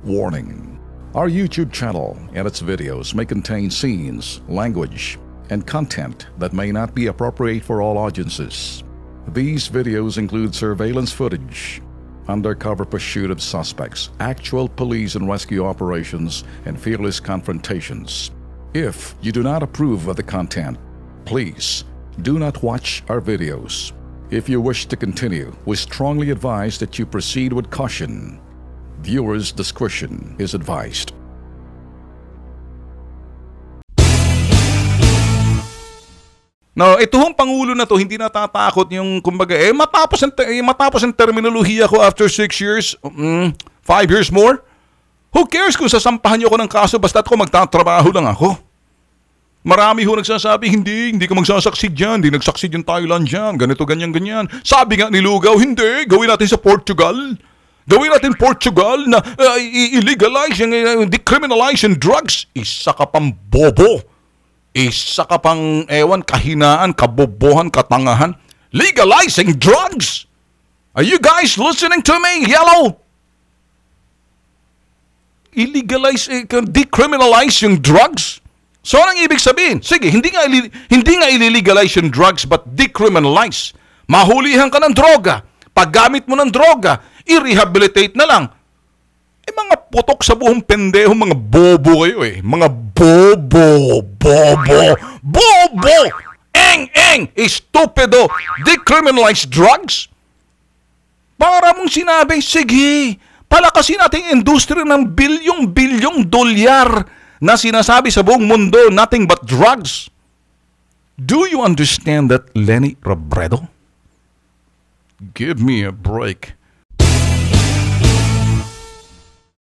Warning: our YouTube channel and its videos may contain scenes, language, and content that may not be appropriate for all audiences. These videos include surveillance footage, undercover pursuit of suspects, actual police and rescue operations, and fearless confrontations. If you do not approve of the content, please do not watch our videos. If you wish to continue, we strongly advise that you proceed with caution. Viewers' discretion is advised. No, ito hong Pangulo na to, hindi natatakot yung, kumbaga, matapos ang terminolohiya ko after 6 years, 5 years more? Who cares kung sasampahan niyo ako ng kaso basta't ko magtatrabaho lang ako? Marami ho nagsasabi, hindi ka magsasucceed dyan, hindi nagsucceed yung Thailand dyan, ganito, ganyan. Sabi nga ni Lugaw, hindi, gawin natin sa Portugal. Gawin natin Portugal na i-legalize, decriminalize yung drugs. Isa ka pang bobo. Isa ka pang, kahinaan, kabobohan, katangahan. Legalizing drugs! Are you guys listening to me, Yellow? Illegalize, decriminalize yung drugs? So, anong ibig sabihin? Sige, hindi nga i-legalize yung drugs but decriminalize. Mahulihan ka ng droga. Paggamit mo ng droga, i-rehabilitate na lang. Mga putok sa buong pendeho, mga bobo kayo eh. Mga bobo. Eng, estupido, decriminalize drugs? Para mong sinabi, sige, palakasin natin yung industriya ng bilyong dolyar na sinasabi sa buong mundo, nothing but drugs. Do you understand that, Lenny Robredo? Give me a break.